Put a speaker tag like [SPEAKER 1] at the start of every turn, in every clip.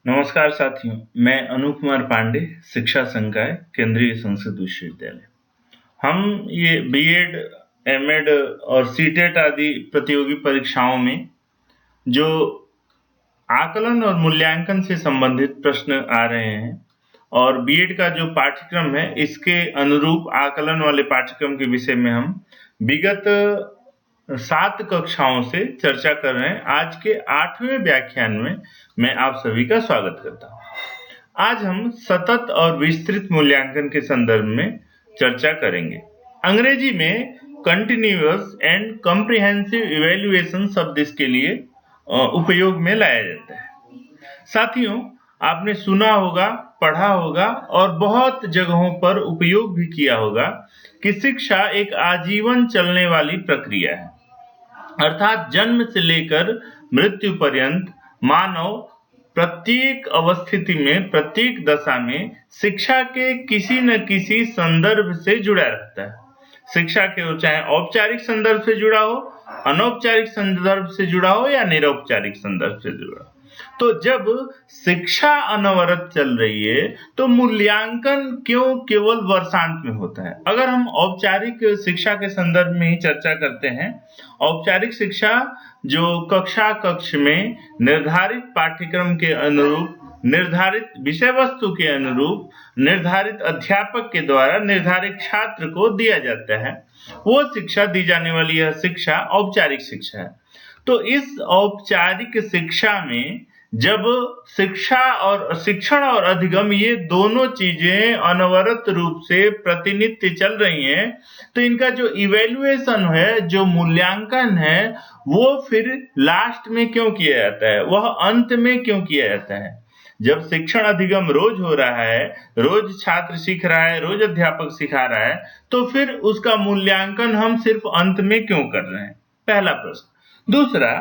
[SPEAKER 1] नमस्कार साथियों, मैं अनूप कुमार पांडे, शिक्षा संकाय, केंद्रीय संस्कृत विश्वविद्यालय। हम ये बीएड, एमएड और सीटेट आदि प्रतियोगी परीक्षाओं में जो आकलन और मूल्यांकन से संबंधित प्रश्न आ रहे हैं और बीएड का जो पाठ्यक्रम है, इसके अनुरूप आकलन वाले पाठ्यक्रम के विषय में हम विगत 7 कक्षाओं से चर्चा कर रहे हैं। आज के 8वें व्याख्यान में मैं आप सभी का स्वागत करता हूं। आज हम सतत और विस्तृत मूल्यांकन के संदर्भ में चर्चा करेंगे। अंग्रेजी में कंटिन्यूअस एंड कॉम्प्रिहेंसिव इवैल्यूएशन शब्द इसके लिए उपयोग में लाया जाता है। साथियों, आपने सुना होगा, पढ़ा होगा और बहुत जगहों पर उपयोग भी किया होगा कि शिक्षा एक आजीवन चलने वाली प्रक्रिया है। अर्थात जन्म से लेकर मृत्यु पर्यंत मानव प्रत्येक अवस्थिति में, प्रत्येक दशा में शिक्षा के किसी न किसी संदर्भ से जुड़ा रहता है। शिक्षा के चाहे औपचारिक संदर्भ से जुड़ा हो, अनौपचारिक संदर्भ से जुड़ा हो या निरौपचारिक संदर्भ से जुड़ा हो। तो जब शिक्षा अनवरत चल रही है तो मूल्यांकन क्यों केवल वर्षांत में होता है? अगर हम औपचारिक शिक्षा के संदर्भ में ही चर्चा करते हैं, औपचारिक शिक्षा जो कक्ष में निर्धारित पाठ्यक्रम के अनुरूप, निर्धारित विषय वस्तु के अनुरूप, निर्धारित अध्यापक के द्वारा निर्धारित छात्र को दिया जाता है, वो शिक्षा दी जाने वाली यह शिक्षा औपचारिक शिक्षा है। तो इस औपचारिक शिक्षा में जब शिक्षण और अधिगम ये दोनों चीजें अनवरत रूप से प्रतिनित्य चल रही हैं, तो इनका जो इवैल्यूएशन है, जो मूल्यांकन है, वो फिर लास्ट में क्यों किया जाता है, वह अंत में क्यों किया जाता है? जब शिक्षण अधिगम रोज हो रहा है, रोज छात्र सीख रहा है, रोज अध्यापक सिखा रहा है, तो फिर उसका मूल्यांकन हम सिर्फ अंत में क्यों कर रहे हैं? पहला प्रश्न। दूसरा,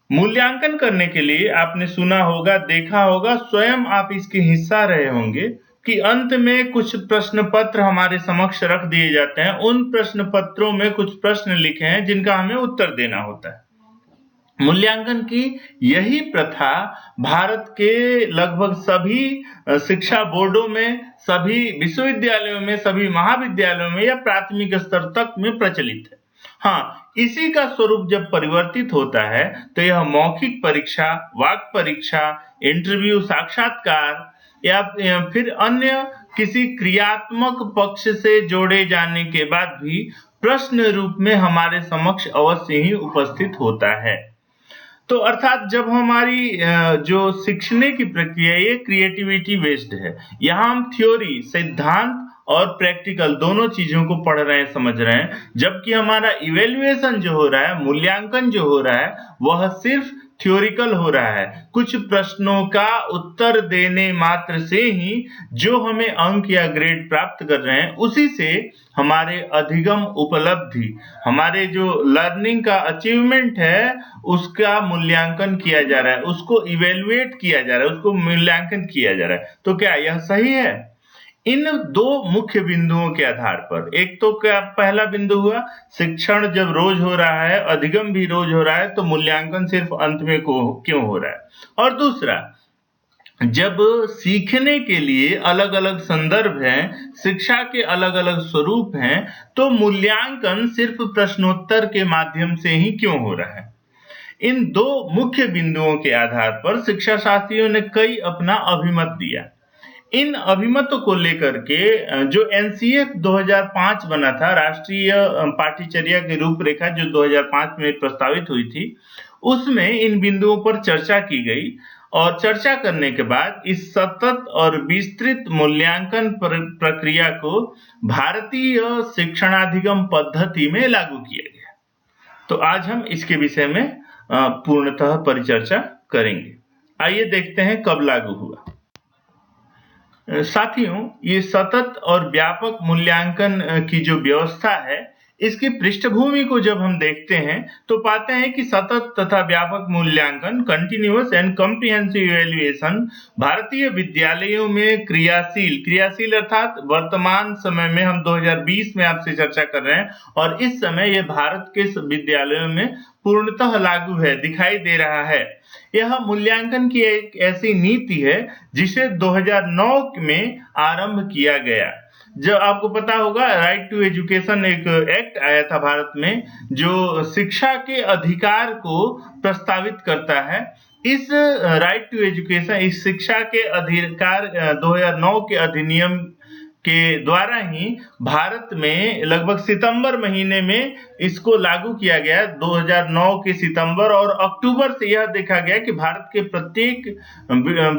[SPEAKER 1] मूल्यांकन करने के लिए आपने सुना होगा, देखा होगा, स्वयं आप इसके हिस्सा रहे होंगे कि अंत में कुछ प्रश्न पत्र हमारे समक्ष रख दिए जाते हैं। उन प्रश्न पत्रों में कुछ प्रश्न लिखे हैं जिनका हमें उत्तर देना होता है। मूल्यांकन की यही प्रथा भारत के लगभग सभी शिक्षा बोर्डों में, सभी विश्वविद्यालयों में, सभी महाविद्यालयों में या प्राथमिक स्तर तक में प्रचलित है। हाँ, इसी का स्वरूप जब परिवर्तित होता है तो यह मौखिक परीक्षा, वाक परीक्षा, इंटरव्यू, साक्षात्कार या फिर अन्य किसी क्रियात्मक पक्ष से जोड़े जाने के बाद भी प्रश्न रूप में हमारे समक्ष अवश्य ही उपस्थित होता है। तो अर्थात जब हमारी जो सीखने की प्रक्रिया है, ये क्रिएटिविटी बेस्ड है। यहाँ हम थ्योरी, सिद्धांत और प्रैक्टिकल दोनों चीजों को पढ़ रहे हैं, समझ रहे हैं, जबकि हमारा इवैल्यूएशन जो हो रहा है, मूल्यांकन जो हो रहा है, वह सिर्फ थ्योरिकल हो रहा है। कुछ प्रश्नों का उत्तर देने मात्र से ही जो हमें अंक या ग्रेड प्राप्त कर रहे हैं, उसी से हमारे अधिगम उपलब्धि, हमारे जो लर्निंग का अचीवमेंट है, उसका मूल्यांकन किया जा रहा है, उसको इवेल्युएट किया जा रहा है, उसको मूल्यांकन किया जा रहा है। तो क्या यह सही है? इन दो मुख्य बिंदुओं के आधार पर, एक तो क्या पहला बिंदु हुआ, शिक्षण जब रोज हो रहा है, अधिगम भी रोज हो रहा है, तो मूल्यांकन सिर्फ अंत में क्यों हो रहा है? और दूसरा, जब सीखने के लिए अलग अलग संदर्भ हैं, शिक्षा के अलग अलग स्वरूप हैं, तो मूल्यांकन सिर्फ प्रश्नोत्तर के माध्यम से ही क्यों हो रहा है? इन दो मुख्य बिंदुओं के आधार पर शिक्षा शास्त्रियों ने कई अपना अभिमत दिया। इन अभिमतों को लेकर के जो एनसीए 2005 बना था, राष्ट्रीय पाठ्यचर्या की रूपरेखा जो 2005 में प्रस्तावित हुई थी, उसमें इन बिंदुओं पर चर्चा की गई और चर्चा करने के बाद इस सतत और विस्तृत मूल्यांकन प्रक्रिया को भारतीय शिक्षणाधिगम पद्धति में लागू किया गया। तो आज हम इसके विषय में पूर्णतः परिचर्चा करेंगे। आइए देखते हैं कब लागू हुआ। साथियों, ये सतत और व्यापक मूल्यांकन की जो व्यवस्था है, इसकी पृष्ठभूमि को जब हम देखते हैं तो पाते हैं कि सतत तथा व्यापक मूल्यांकन कंटिन्यूअस एंड कॉम्प्रिहेंसिव इवैल्यूएशन भारतीय विद्यालयों में क्रियाशील अर्थात वर्तमान समय में हम 2020 में आपसे चर्चा कर रहे हैं और इस समय यह भारत के विद्यालयों में पूर्णतः लागू है, दिखाई दे रहा है। यह मूल्यांकन की एक ऐसी नीति है जिसे 2009 में आरंभ किया गया। जब आपको पता होगा राइट टू एजुकेशन एक एक्ट आया था भारत में जो शिक्षा के अधिकार को प्रस्तावित करता है। इस राइट टू एजुकेशन, इस शिक्षा के अधिकार 2009 के अधिनियम के द्वारा ही भारत में लगभग सितंबर महीने में इसको लागू किया गया। 2009 के सितंबर और अक्टूबर से यह देखा गया कि भारत के प्रत्येक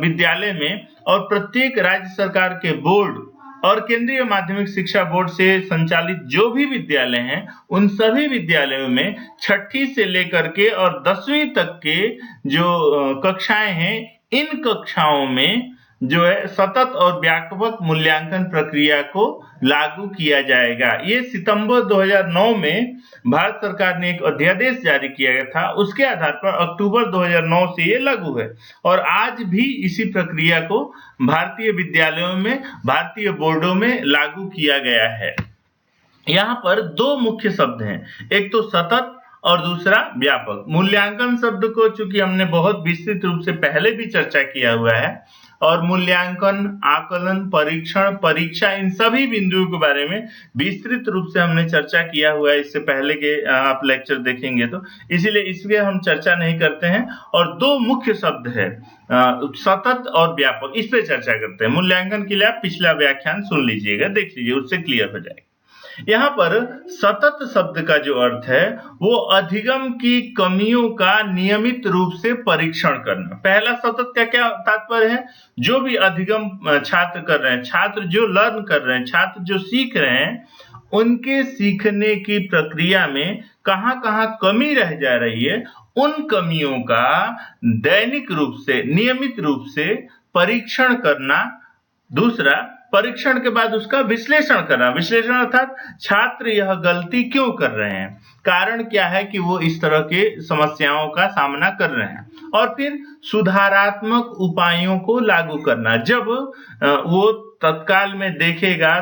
[SPEAKER 1] विद्यालय में और प्रत्येक राज्य सरकार के बोर्ड और केंद्रीय माध्यमिक शिक्षा बोर्ड से संचालित जो भी विद्यालय हैं उन सभी विद्यालयों में छठी से लेकर के और 10वीं तक के जो कक्षाएं हैं, इन कक्षाओं में जो है सतत और व्यापक मूल्यांकन प्रक्रिया को लागू किया जाएगा। ये सितंबर 2009 में भारत सरकार ने एक अध्यादेश जारी किया गया था, उसके आधार पर अक्टूबर 2009 से ये लागू है और आज भी इसी प्रक्रिया को भारतीय विद्यालयों में, भारतीय बोर्डों में लागू किया गया है। यहाँ पर दो मुख्य शब्द हैं, एक तो सतत और दूसरा व्यापक। मूल्यांकन शब्द को चूंकि हमने बहुत विस्तृत रूप से पहले भी चर्चा किया हुआ है और मूल्यांकन, आकलन, परीक्षण, परीक्षा, इन सभी बिंदुओं के बारे में विस्तृत रूप से हमने चर्चा किया हुआ है इससे पहले के आप लेक्चर देखेंगे तो, इसीलिए इसलिए हम चर्चा नहीं करते हैं। और दो मुख्य शब्द है सतत और व्यापक, इस पे चर्चा करते हैं। मूल्यांकन के लिए आप पिछला व्याख्यान सुन लीजिएगा, देख लीजिए, उससे क्लियर हो जाएगा। यहाँ पर सतत शब्द का जो अर्थ है वो अधिगम की कमियों का नियमित रूप से परीक्षण करना। पहला सतत का क्या तात्पर्य है? जो भी अधिगम छात्र कर रहे हैं, छात्र जो लर्न कर रहे हैं, छात्र जो सीख रहे हैं, उनके सीखने की प्रक्रिया में कहाँ-कहाँ कमी रह जा रही है, उन कमियों का दैनिक रूप से, नियमित रूप से परीक्षण करना। दूसरा, परीक्षण के बाद उसका विश्लेषण करना। विश्लेषण अर्थात छात्र यह गलती क्यों कर रहे हैं, कारण क्या है कि वो इस तरह के समस्याओं का सामना कर रहे हैं, और फिर सुधारात्मक उपायों को लागू करना। जब वो तत्काल में देखेगा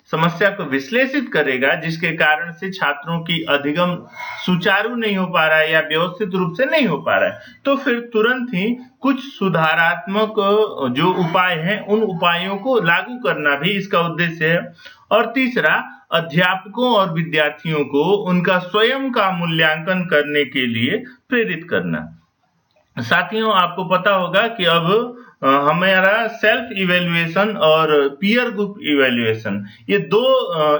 [SPEAKER 1] समस्या को विश्लेषित करेगा जिसके कारण से छात्रों की अधिगम सुचारू नहीं हो पा रहा है या व्यवस्थित रूप से नहीं हो पा रहा है, तो फिर तुरंत ही कुछ सुधारात्मक जो उपाय हैं उन उपायों को लागू करना भी इसका उद्देश्य है। और तीसरा, अध्यापकों और विद्यार्थियों को उनका स्वयं का मूल्यांकन करने के लिए प्रेरित करना। साथियों, आपको पता होगा कि अब हमारा सेल्फ इवैल्यूएशन और पीयर ग्रुप इवैल्यूएशन, ये दो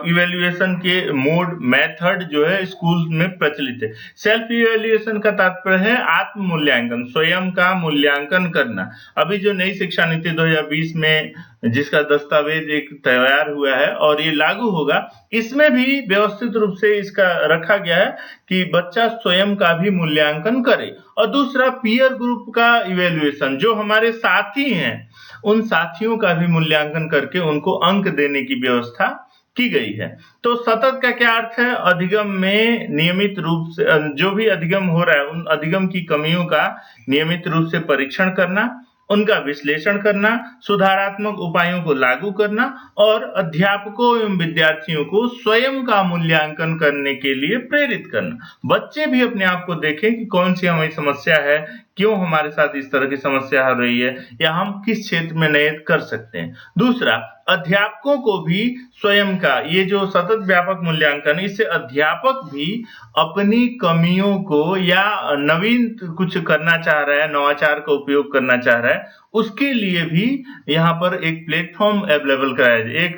[SPEAKER 1] इवैल्यूएशन के मोड, मेथड जो है स्कूल में प्रचलित है। सेल्फ इवैल्यूएशन का तात्पर्य है आत्म मूल्यांकन, स्वयं का मूल्यांकन करना। अभी जो नई शिक्षा नीति 2020 में जिसका दस्तावेज एक तैयार हुआ है और ये लागू होगा, इसमें भी व्यवस्थित रूप से इसका रखा गया है कि बच्चा स्वयं का भी मूल्यांकन करे। और दूसरा, पीयर ग्रुप का इवैल्यूएशन, जो हमारे साथी हैं उन साथियों का भी मूल्यांकन करके उनको अंक देने की व्यवस्था की गई है। तो सतत का क्या अर्थ है? अधिगम में नियमित रूप से जो भी अधिगम हो रहा है उन अधिगम की कमियों का नियमित रूप से परीक्षण करना, उनका विश्लेषण करना, सुधारात्मक उपायों को लागू करना और अध्यापकों एवं विद्यार्थियों को स्वयं का मूल्यांकन करने के लिए प्रेरित करना। बच्चे भी अपने आप को देखें कि कौन सी हमारी समस्या है, क्यों हमारे साथ इस तरह की समस्या हो रही है, या हम किस क्षेत्र में नए कर सकते हैं। दूसरा, अध्यापकों को भी स्वयं का, ये जो सतत व्यापक मूल्यांकन, इससे अध्यापक भी अपनी कमियों को या नवीन कुछ करना चाह रहा है, नवाचार का उपयोग करना चाह रहा है, उसके लिए भी यहाँ पर एक प्लेटफॉर्म अवेलेबल कराया जाए, एक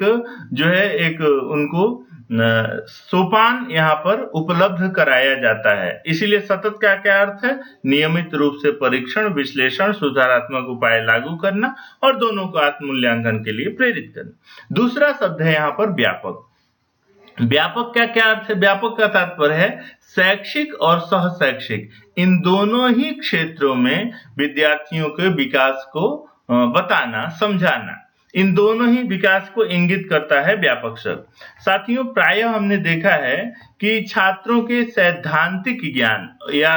[SPEAKER 1] जो है एक उनको सोपान यहाँ पर उपलब्ध कराया जाता है। इसीलिए सतत का क्या अर्थ है? नियमित रूप से परीक्षण, विश्लेषण, सुधारात्मक उपाय लागू करना और दोनों को आत्म मूल्यांकन के लिए प्रेरित करना। दूसरा शब्द है यहाँ पर व्यापक। व्यापक का क्या अर्थ है? व्यापक का तात्पर्य है शैक्षिक और सह शैक्षिक, इन दोनों ही क्षेत्रों में विद्यार्थियों के विकास को बताना, समझाना। इन दोनों ही विकास को इंगित करता है व्यापक शब्द। साथियों, प्रायः हमने देखा है कि छात्रों के सैद्धांतिक ज्ञान या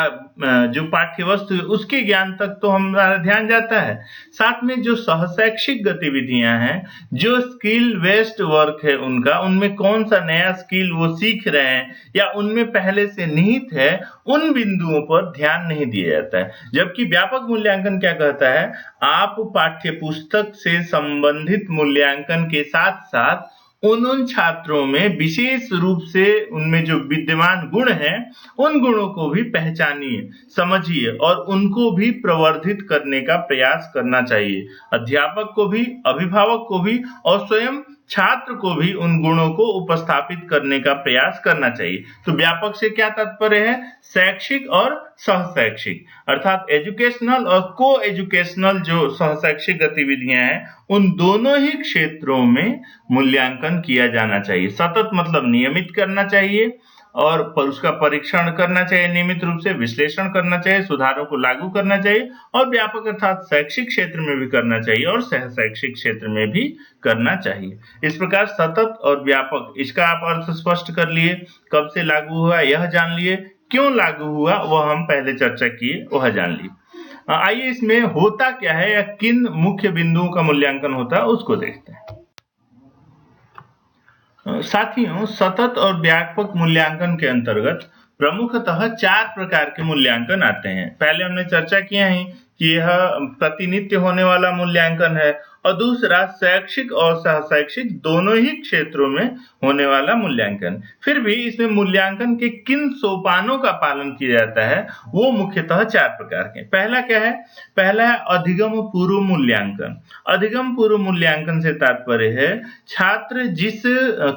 [SPEAKER 1] जो पाठ्य वस्तु है उसके ज्ञान तक तो हमारा ध्यान जाता है, साथ में जो सहशैक्षिक गतिविधियां हैं, जो स्किल बेस्ड वर्क है उनका, उनमें कौन सा नया स्किल वो सीख रहे हैं या उनमें पहले से निहित है, उन बिंदुओं पर ध्यान नहीं दिया जाता है। जबकि व्यापक मूल्यांकन क्या कहता है, आप पाठ्य पुस्तक से संबंधित मूल्यांकन के साथ साथ उन छात्रों में विशेष रूप से उनमें जो विद्यमान गुण हैं, उन गुणों को भी पहचानिए, समझिए और उनको भी प्रवर्धित करने का प्रयास करना चाहिए। अध्यापक को भी, अभिभावक को भी और स्वयं छात्र को भी उन गुणों को उपस्थापित करने का प्रयास करना चाहिए। तो व्यापक से क्या तात्पर्य है, शैक्षिक और सहशैक्षिक, अर्थात एजुकेशनल और को एजुकेशनल जो सहशैक्षिक गतिविधियां हैं, उन दोनों ही क्षेत्रों में मूल्यांकन किया जाना चाहिए। सतत मतलब नियमित करना चाहिए और उसका परीक्षण करना चाहिए, नियमित रूप से विश्लेषण करना चाहिए, सुधारों को लागू करना चाहिए और व्यापक अर्थात शैक्षिक क्षेत्र में भी करना चाहिए और सहशैक्षिक क्षेत्र में भी करना चाहिए। इस प्रकार सतत और व्यापक, इसका आप अर्थ स्पष्ट कर लिए, कब से लागू हुआ यह जान लिए, क्यों लागू हुआ वह हम पहले चर्चा किए, वह जान लिए। आइए इसमें होता क्या है या किन मुख्य बिंदुओं का मूल्यांकन होता है उसको देखते हैं। साथियों, सतत और व्यापक मूल्यांकन के अंतर्गत प्रमुखतः 4 प्रकार के मूल्यांकन आते हैं। पहले हमने चर्चा किया है कि यह प्रतिनित्य होने वाला मूल्यांकन है और दूसरा शैक्षिक और सहशैक्षिक दोनों ही क्षेत्रों में होने वाला मूल्यांकन। फिर भी इसमें मूल्यांकन के किन सोपानों का पालन किया जाता है वो मुख्यतः 4 प्रकार के। पहला क्या है, पहला है अधिगम पूर्व मूल्यांकन। अधिगम पूर्व मूल्यांकन से तात्पर्य है छात्र जिस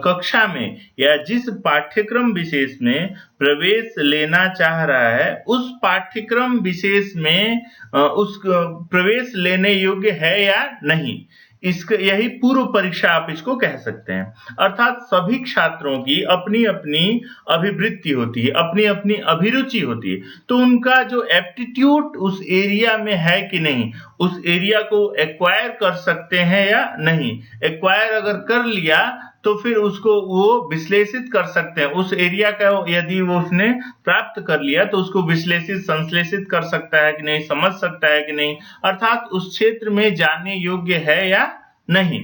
[SPEAKER 1] कक्षा में या जिस पाठ्यक्रम विशेष में प्रवेश लेना चाह रहा है, उस पाठ्यक्रम विशेष में उस प्रवेश लेने योग्य है या नहीं, इसका यही पूर्व परीक्षा आप इसको कह सकते हैं। अर्थात सभी छात्रों की अपनी अपनी अभिवृत्ति होती है, अपनी अपनी अभिरुचि होती है, तो उनका जो एप्टीट्यूड उस एरिया में है कि नहीं, उस एरिया को एक्वायर कर सकते हैं या नहीं। एक्वायर अगर कर लिया तो फिर उसको वो विश्लेषित कर सकते हैं, उस एरिया का यदि वो उसने प्राप्त कर लिया तो उसको विश्लेषित संश्लेषित कर सकता है कि नहीं, समझ सकता है कि नहीं, अर्थात उस क्षेत्र में जाने योग्य है या नहीं।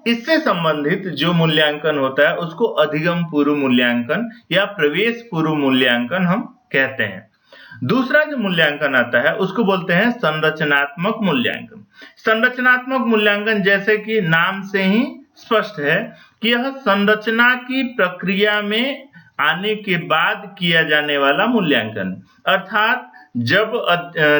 [SPEAKER 1] इससे संबंधित जो मूल्यांकन होता है उसको अधिगम पूर्व मूल्यांकन या प्रवेश पूर्व मूल्यांकन हम कहते हैं। दूसरा जो मूल्यांकन आता है उसको बोलते हैं संरचनात्मक मूल्यांकन। संरचनात्मक मूल्यांकन जैसे कि नाम से ही स्पष्ट है कि यह संरचना की प्रक्रिया में आने के बाद किया जाने वाला मूल्यांकन, अर्थात जब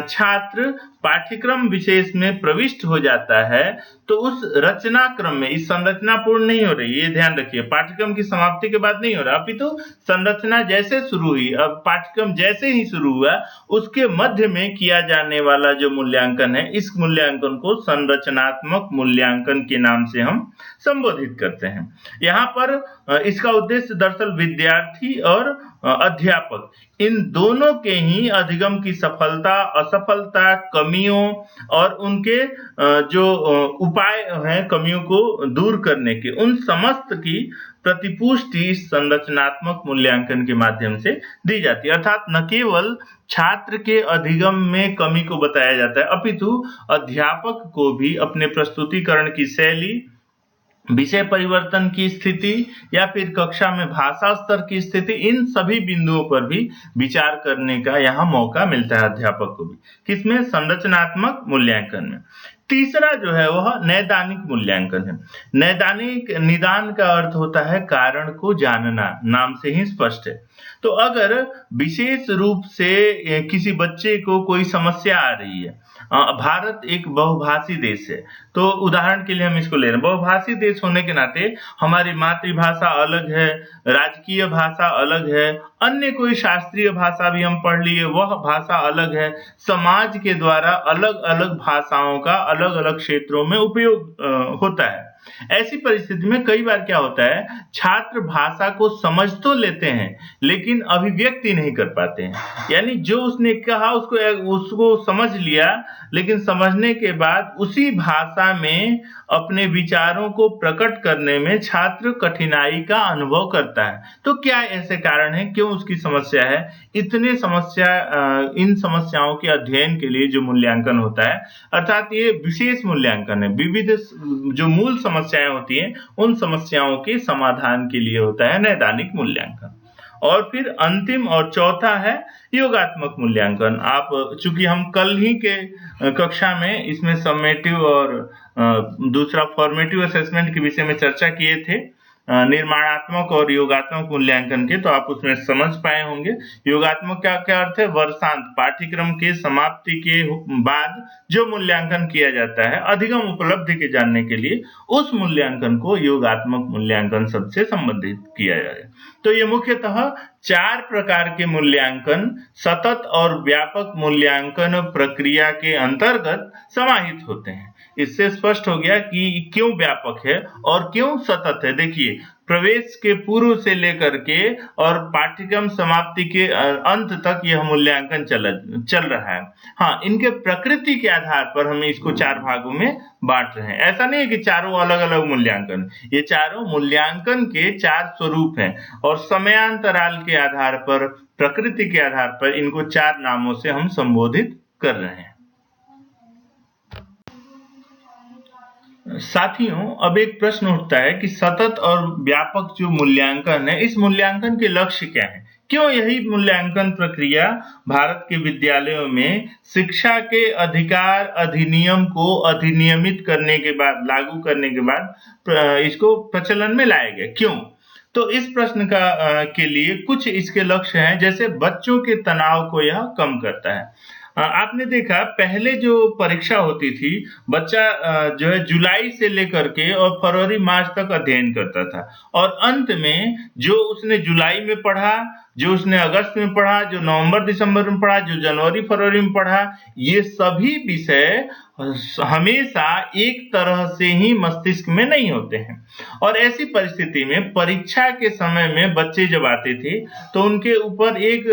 [SPEAKER 1] छात्र पाठ्यक्रम विशेष में प्रविष्ट हो जाता है तो उस रचना क्रम में, इस संरचना पूर्ण नहीं हो रही, ये ध्यान रखिए, पाठ्यक्रम की समाप्ति के बाद नहीं हो रहा, अपितु संरचना जैसे शुरू हुई, अब पाठ्यक्रम जैसे ही शुरू हुआ उसके मध्य में किया जाने वाला जो मूल्यांकन है, इस मूल्यांकन को संरचनात्मक मूल्यांकन के नाम से हम संबोधित करते हैं। यहाँ पर इसका उद्देश्य दरअसल विद्यार्थी और अध्यापक इन दोनों के ही अधिगम की सफलता, असफलता, कमियों और उनके जो उपाय हैं कमियों को दूर करने के, उन समस्त की प्रतिपुष्टि संरचनात्मक मूल्यांकन के माध्यम से दी जाती है। अर्थात न केवल छात्र के अधिगम में कमी को बताया जाता है, अपितु अध्यापक को भी अपने प्रस्तुतिकरण की शैली, विषय परिवर्तन की स्थिति या फिर कक्षा में भाषा स्तर की स्थिति, इन सभी बिंदुओं पर भी विचार करने का यहाँ मौका मिलता है अध्यापक को भी। किसमें? संरचनात्मक मूल्यांकन में। तीसरा जो है वह नैदानिक मूल्यांकन है। नैदानिक, निदान का अर्थ होता है कारण को जानना, नाम से ही स्पष्ट है। तो अगर विशेष रूप से किसी बच्चे को कोई समस्या आ रही है, भारत एक बहुभाषी देश है, तो उदाहरण के लिए हम इसको ले रहे हैं, बहुभाषी देश होने के नाते हमारी मातृभाषा अलग है, राजकीय भाषा अलग है, अन्य कोई शास्त्रीय भाषा भी हम पढ़ लिए वह भाषा अलग है, समाज के द्वारा अलग अलग भाषाओं का अलग अलग क्षेत्रों में उपयोग होता है। ऐसी परिस्थिति में कई बार क्या होता है, छात्र भाषा को समझ तो लेते हैं लेकिन अभिव्यक्ति नहीं कर पाते हैं। यानी जो उसने कहा उसको समझ लिया, लेकिन समझने के बाद उसी भाषा में अपने विचारों को प्रकट करने में छात्र कठिनाई का अनुभव करता है। तो क्या ऐसे कारण हैं, क्यों उसकी समस्या है? इन समस्याओं के अध्ययन के लिए जो मूल्यांकन होता है, अर्थात ये विशेष मूल्यांकन है, विविध जो मूल समस्याएं होती हैं उन समस्याओं के समाधान के लिए होता है नैदानिक मूल्यांकन। और फिर अंतिम और चौथा है योगात्मक मूल्यांकन। आप चूंकि हम कल ही के कक्षा में इसमें समेटिव और दूसरा फॉर्मेटिव असेसमेंट के विषय में चर्चा किए थे, निर्माणात्मक और योगात्मक मूल्यांकन के, तो आप उसमें समझ पाए होंगे। योगात्मक का क्या अर्थ है? वर्षांत पाठ्यक्रम के समाप्ति के बाद जो मूल्यांकन किया जाता है अधिगम उपलब्धि के जानने के लिए, उस मूल्यांकन को योगात्मक मूल्यांकन शब्द से संबंधित किया जाए। तो ये मुख्यतः 4 प्रकार के मूल्यांकन सतत और व्यापक मूल्यांकन प्रक्रिया के अंतर्गत समाहित होते हैं। इससे स्पष्ट हो गया कि क्यों व्यापक है और क्यों सतत है। देखिए, प्रवेश के पूर्व से लेकर के और पाठ्यक्रम समाप्ति के अंत तक यह मूल्यांकन चल रहा है। हाँ, इनके प्रकृति के आधार पर हम इसको 4 भागों में बांट रहे हैं। ऐसा नहीं है कि चारों अलग-अलग मूल्यांकन, ये चारों मूल्यांकन के 4 स्वरूप हैं और समयांतराल के आधार पर, प्रकृति के आधार पर इनको 4 नामों से हम संबोधित कर रहे हैं। साथियों, अब एक प्रश्न उठता है कि सतत और व्यापक जो मूल्यांकन है, इस मूल्यांकन के लक्ष्य क्या है? क्यों यही मूल्यांकन प्रक्रिया भारत के विद्यालयों में शिक्षा के अधिकार अधिनियम को अधिनियमित करने के बाद, लागू करने के बाद इसको प्रचलन में लाया गया? क्यों? तो इस प्रश्न के लिए कुछ इसके लक्ष्य हैं। जैसे बच्चों के तनाव को यह कम करता है। आपने देखा पहले जो परीक्षा होती थी, बच्चा जो है जुलाई से लेकर के और फरवरी मार्च तक अध्ययन करता था और अंत में जो उसने जुलाई में पढ़ा, जो उसने अगस्त में पढ़ा, जो नवंबर दिसंबर में पढ़ा, जो जनवरी फरवरी में पढ़ा, ये सभी विषय हमेशा एक तरह से ही मस्तिष्क में नहीं होते हैं। और ऐसी परिस्थिति में परीक्षा के समय में बच्चे जब आते थे तो उनके ऊपर एक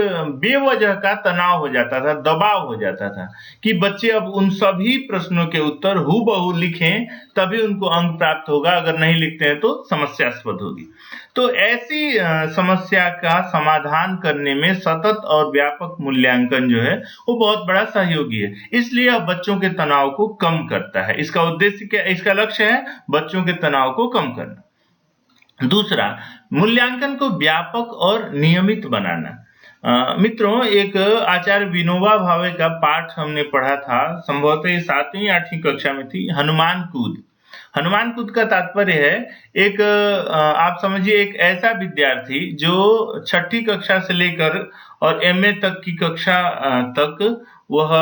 [SPEAKER 1] बेवजह का तनाव हो जाता था, दबाव हो जाता था कि बच्चे अब उन सभी प्रश्नों के उत्तर हूबहू लिखें, तभी उनको अंक प्राप्त होगा, अगर नहीं लिखते हैं तो समस्यास्पद होगी। तो ऐसी समस्या का समाधान करने में सतत और व्यापक मूल्यांकन जो है वो बहुत बड़ा सहयोगी है। इसलिए यह बच्चों के तनाव को कम करता है। इसका उद्देश्य क्या, इसका लक्ष्य है बच्चों के तनाव को कम करना। दूसरा, मूल्यांकन को व्यापक और नियमित बनाना। मित्रों, एक आचार्य विनोबा भावे का पाठ हमने पढ़ा था, संभवतः 7वीं 8वीं कक्षा में थी, हनुमान कूद। हनुमान कूद का तात्पर्य है एक आप समझिए एक ऐसा विद्यार्थी जो 6ठी कक्षा से लेकर और एमए तक की कक्षा तक, वह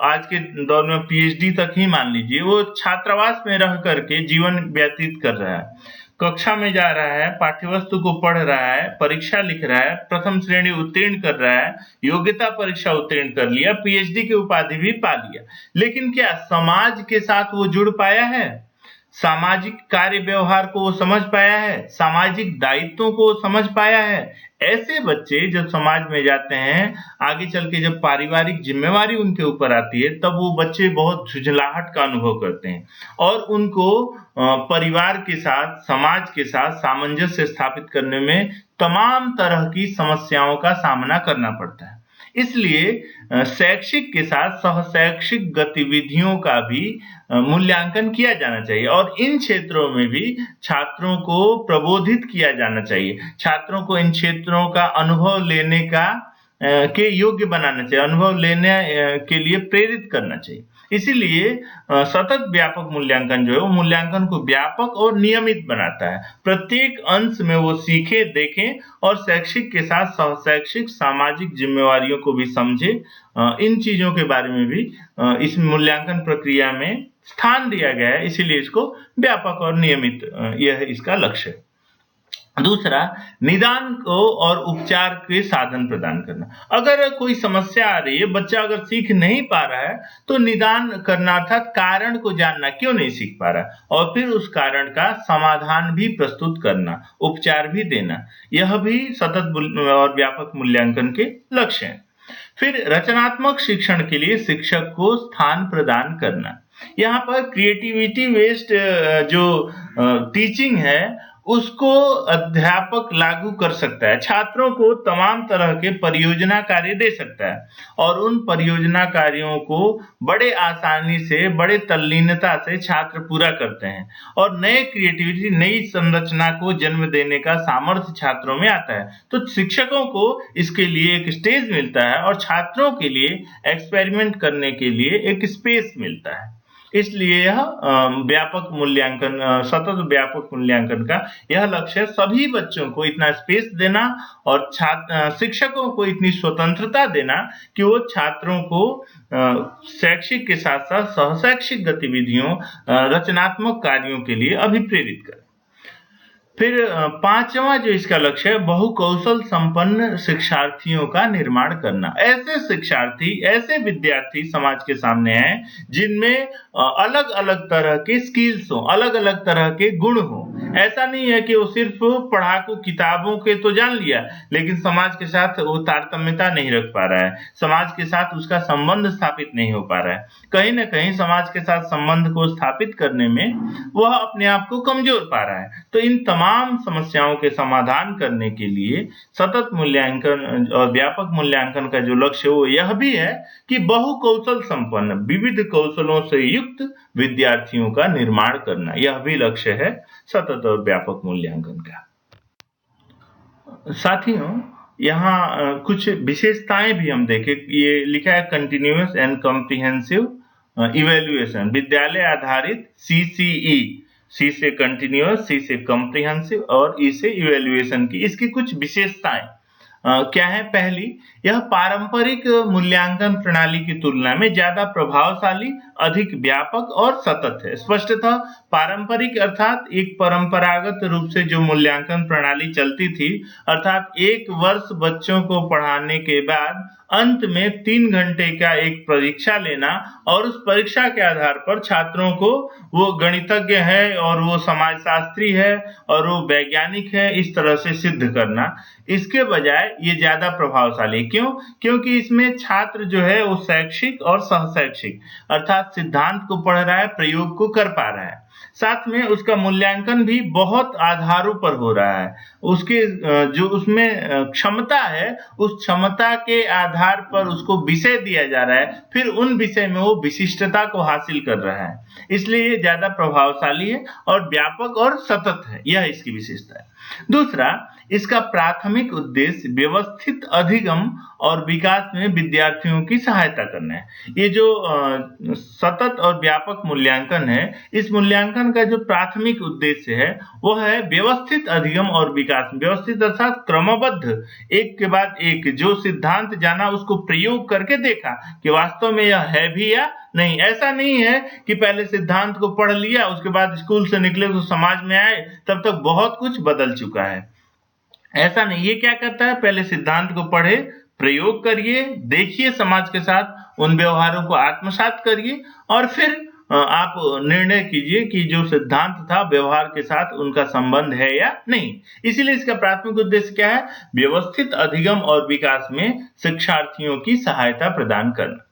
[SPEAKER 1] आज के दौर में पीएचडी तक ही मान लीजिए, वो छात्रावास में रह करके जीवन व्यतीत कर रहा है। कक्षा में जा रहा है, पाठ्यवस्तु को पढ़ रहा है, परीक्षा लिख रहा है, प्रथम श्रेणी उत्तीर्ण कर रहा है, योग्यता परीक्षा उत्तीर्ण कर लिया, पीएचडी की उपाधि भी पा लिया। लेकिन क्या समाज के साथ वो जुड़ पाया है? सामाजिक कार्य व्यवहार को वो समझ पाया है? सामाजिक दायित्वों को समझ पाया है? ऐसे बच्चे जब समाज में जाते हैं, आगे चल के जब पारिवारिक जिम्मेवारी उनके ऊपर आती है, तब वो बच्चे बहुत झुंझलाहट का अनुभव करते हैं और उनको परिवार के साथ, समाज के साथ सामंजस्य स्थापित करने में तमाम तरह की समस्याओं का सामना करना पड़ता है। इसलिए शैक्षिक के साथ सहशैक्षिक गतिविधियों का भी मूल्यांकन किया जाना चाहिए और इन क्षेत्रों में भी छात्रों को प्रबोधित किया जाना चाहिए। छात्रों को इन क्षेत्रों का अनुभव लेने के योग्य बनाना चाहिए, अनुभव लेने के लिए प्रेरित करना चाहिए। इसीलिए सतत व्यापक मूल्यांकन जो है वो मूल्यांकन को व्यापक और नियमित बनाता है। प्रत्येक अंश में वो सीखे, देखें और शैक्षिक के साथ सहशैक्षिक सामाजिक जिम्मेवारियों को भी समझे। इन चीजों के बारे में भी इस मूल्यांकन प्रक्रिया में स्थान दिया गया है, इसीलिए इसको व्यापक और नियमित यह इसका लक्ष्य है। दूसरा, निदान को और उपचार के साधन प्रदान करना। अगर कोई समस्या आ रही है, बच्चा अगर सीख नहीं पा रहा है, तो निदान करना अर्थात कारण को जानना, क्यों नहीं सीख पा रहा है, और फिर उस कारण का समाधान भी प्रस्तुत करना, उपचार भी देना। यह भी सतत और व्यापक मूल्यांकन के लक्ष्य हैं। फिर रचनात्मक शिक्षण के लिए शिक्षक को स्थान प्रदान करना। यहाँ पर क्रिएटिविटी बेस्ड जो टीचिंग है, उसको अध्यापक लागू कर सकता है। छात्रों को तमाम तरह के परियोजना कार्य दे सकता है और उन परियोजना कार्यों को बड़े आसानी से, बड़े तल्लीनता से छात्र पूरा करते हैं और नए क्रिएटिविटी, नई संरचना को जन्म देने का सामर्थ्य छात्रों में आता है। तो शिक्षकों को इसके लिए एक स्टेज मिलता है और छात्रों के लिए एक्सपेरिमेंट करने के लिए एक स्पेस मिलता है। इसलिए यह व्यापक मूल्यांकन, सतत व्यापक मूल्यांकन का यह लक्ष्य है, सभी बच्चों को इतना स्पेस देना और शिक्षकों को इतनी स्वतंत्रता देना कि वो छात्रों को शैक्षिक के साथ साथ सहशैक्षिक गतिविधियों, रचनात्मक कार्यों के लिए अभिप्रेरित करें। फिर पांचवा जो इसका लक्ष्य है, बहुकौशल संपन्न शिक्षार्थियों का निर्माण करना। ऐसे शिक्षार्थी, ऐसे विद्यार्थी समाज के सामने हैं जिनमें अलग अलग तरह के स्किल्स हो, अलग अलग तरह के गुण हो। ऐसा नहीं है कि वो सिर्फ पढ़ाकू किताबों के तो जान लिया, लेकिन समाज के साथ वो तारतम्यता नहीं रख पा रहा है, समाज के साथ उसका संबंध स्थापित नहीं हो पा रहा है। कहीं ना कहीं समाज के साथ संबंध को स्थापित करने में वह अपने आप को कमजोर पा रहा है। तो इन तमाम समस्याओं के समाधान करने के लिए सतत मूल्यांकन और व्यापक मूल्यांकन का जो लक्ष्य है, वो यह भी है कि बहुकौशल संपन्न, विविध कौशलों से युक्त विद्यार्थियों का निर्माण करना। यह भी लक्ष्य है सतत और व्यापक मूल्यांकन का। साथियों, यहाँ कुछ विशेषताएं भी हम देखें। ये लिखा है कंटिन्यूअस एंड कॉम्प्रिहेंसिव इवैल्यूएशन, विद्यालय आधारित CCE, C से कंटिन्यूअस, C से कॉम्प्रिहेंसिव और E से इवैल्यूएशन की इसकी कुछ विशेषताएं क्या है। पहली, यह पारंपरिक मूल्यांकन प्रणाली की तुलना में ज्यादा प्रभावशाली, अधिक व्यापक और सतत है। स्पष्टतः पारंपरिक अर्थात एक परंपरागत रूप से जो मूल्यांकन प्रणाली चलती थी, अर्थात 1 वर्ष बच्चों को पढ़ाने के बाद अंत में 3 घंटे का एक परीक्षा लेना और उस परीक्षा के आधार पर छात्रों को वो गणितज्ञ है और वो समाजशास्त्री है और वो वैज्ञानिक है, इस तरह से सिद्ध करना। इसके बजाय ये ज्यादा प्रभावशाली। क्यों? क्योंकि इसमें छात्र जो है वो शैक्षिक और सहशैक्षिक अर्थात सिद्धांत को पढ़ रहा है, प्रयोग को कर पा रहा है, साथ में उसका मूल्यांकन भी बहुत आधारों पर हो रहा है। उसके जो उसमें क्षमता है, उस क्षमता के आधार पर उसको विषय दिया जा रहा है, फिर उन विषय में वो विशिष्टता को हासिल कर रहा है। इसलिए ये ज्यादा प्रभावशाली है और व्यापक और सतत है, यह इसकी विशेषता है। दूसरा, इसका प्राथमिक उद्देश्य व्यवस्थित अधिगम और विकास में विद्यार्थियों की सहायता करना है। ये जो सतत और व्यापक मूल्यांकन है, इस मूल्यांकन का जो प्राथमिक उद्देश्य है वो है व्यवस्थित अधिगम और विकास। व्यवस्थित अर्थात क्रमबद्ध, एक के बाद एक, जो सिद्धांत जाना उसको प्रयोग करके देखा कि वास्तव में यह है भी या नहीं। ऐसा नहीं है कि पहले सिद्धांत को पढ़ लिया, उसके बाद स्कूल से निकले तो समाज में आए, तब तक बहुत कुछ बदल चुका है। ऐसा नहीं। ये क्या करता है, पहले सिद्धांत को पढ़े, प्रयोग करिए, देखिए समाज के साथ उन व्यवहारों को आत्मसात करिए और फिर आप निर्णय कीजिए कि जो सिद्धांत था व्यवहार के साथ उनका संबंध है या नहीं। इसीलिए इसका प्राथमिक उद्देश्य क्या है, व्यवस्थित अधिगम और विकास में शिक्षार्थियों की सहायता प्रदान करना।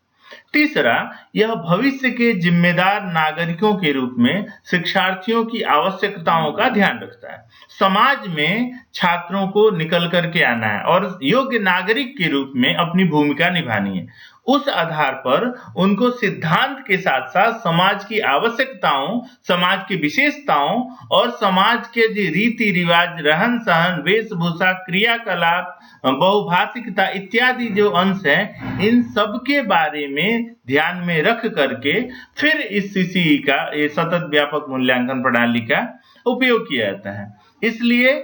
[SPEAKER 1] तीसरा, यह भविष्य के जिम्मेदार नागरिकों के रूप में शिक्षार्थियों की आवश्यकताओं का ध्यान रखता है। समाज में छात्रों को निकल करके आना है और योग्य नागरिक के रूप में अपनी भूमिका निभानी है। उस आधार पर उनको सिद्धांत के साथ साथ समाज की आवश्यकताओं, समाज की विशेषताओं और समाज के जो रीति रिवाज, रहन सहन, वेशभूषा, क्रियाकलाप, बहुभाषिकता इत्यादि जो अंश हैं, इन सब के बारे में ध्यान में रख करके फिर इस CCE का, ये सतत व्यापक मूल्यांकन प्रणाली का उपयोग किया जाता है। इसलिए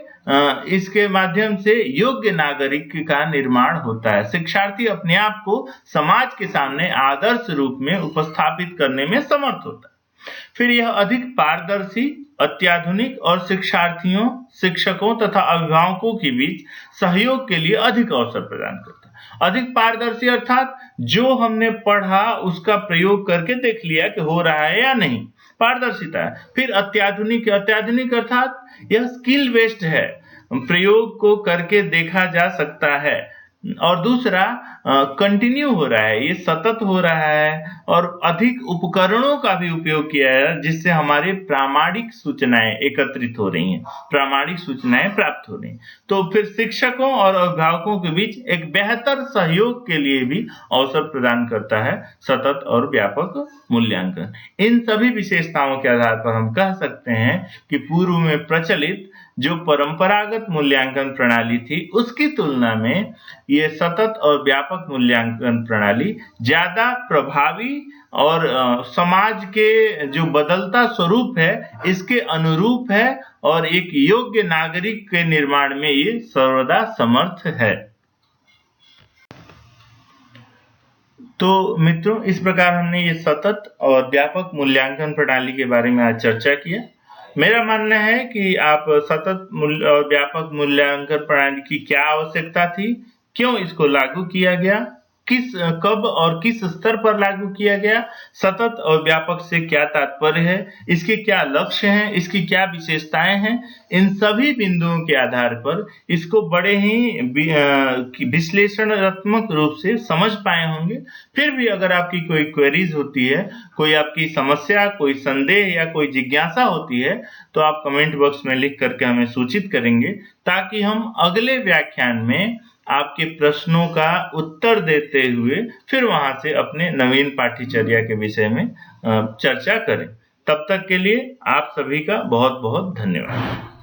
[SPEAKER 1] इसके माध्यम से योग्य नागरिक का निर्माण होता है। शिक्षार्थी अपने आप को समाज के सामने आदर्श रूप में उपस्थापित करने में समर्थ होता है। फिर यह अधिक पारदर्शी, अत्याधुनिक और शिक्षार्थियों, शिक्षकों तथा अभिभावकों के बीच सहयोग के लिए अधिक अवसर प्रदान करता है। अधिक पारदर्शी अर्थात जो हमने पढ़ा उसका प्रयोग करके देख लिया कि हो रहा है या नहीं, पारदर्शिता है। फिर अत्याधुनिक, अत्याधुनिक अर्थात यह स्किल बेस्ड है, प्रयोग को करके देखा जा सकता है। और दूसरा कंटिन्यू हो रहा है, ये सतत हो रहा है और अधिक उपकरणों का भी उपयोग किया है जिससे हमारे प्रामाणिक सूचनाएं एकत्रित हो रही हैं, प्रामाणिक सूचनाएं प्राप्त हो रही हैं। तो फिर शिक्षकों और अभिभावकों के बीच एक बेहतर सहयोग के लिए भी अवसर प्रदान करता है सतत और व्यापक मूल्यांकन। इन सभी विशेषताओं के आधार पर हम कह सकते हैं कि पूर्व में प्रचलित जो परंपरागत मूल्यांकन प्रणाली थी उसकी तुलना में ये सतत और व्यापक मूल्यांकन प्रणाली ज्यादा प्रभावी और समाज के जो बदलता स्वरूप है इसके अनुरूप है और एक योग्य नागरिक के निर्माण में ये सर्वदा समर्थ है। तो मित्रों, इस प्रकार हमने ये सतत और व्यापक मूल्यांकन प्रणाली के बारे में आज चर्चा किया। मेरा मानना है कि आप सतत और व्यापक मूल्यांकन प्रणाली की क्या आवश्यकता थी, क्यों इसको लागू किया गया, कब और किस स्तर पर लागू किया गया, सतत और व्यापक से क्या तात्पर्य है, इसके क्या लक्ष्य हैं, इसकी क्या विशेषताएं हैं, इन सभी बिंदुओं के आधार पर इसको बड़े ही विश्लेषणात्मक रूप से समझ पाए होंगे। फिर भी अगर आपकी कोई क्वेरीज होती है, कोई आपकी समस्या, कोई संदेह या कोई जिज्ञासा होती है तो आप कमेंट बॉक्स में लिख करके हमें सूचित करेंगे ताकि हम अगले व्याख्यान में आपके प्रश्नों का उत्तर देते हुए फिर वहां से अपने नवीन पाठ्यचर्या के विषय में चर्चा करें। तब तक के लिए आप सभी का बहुत बहुत धन्यवाद।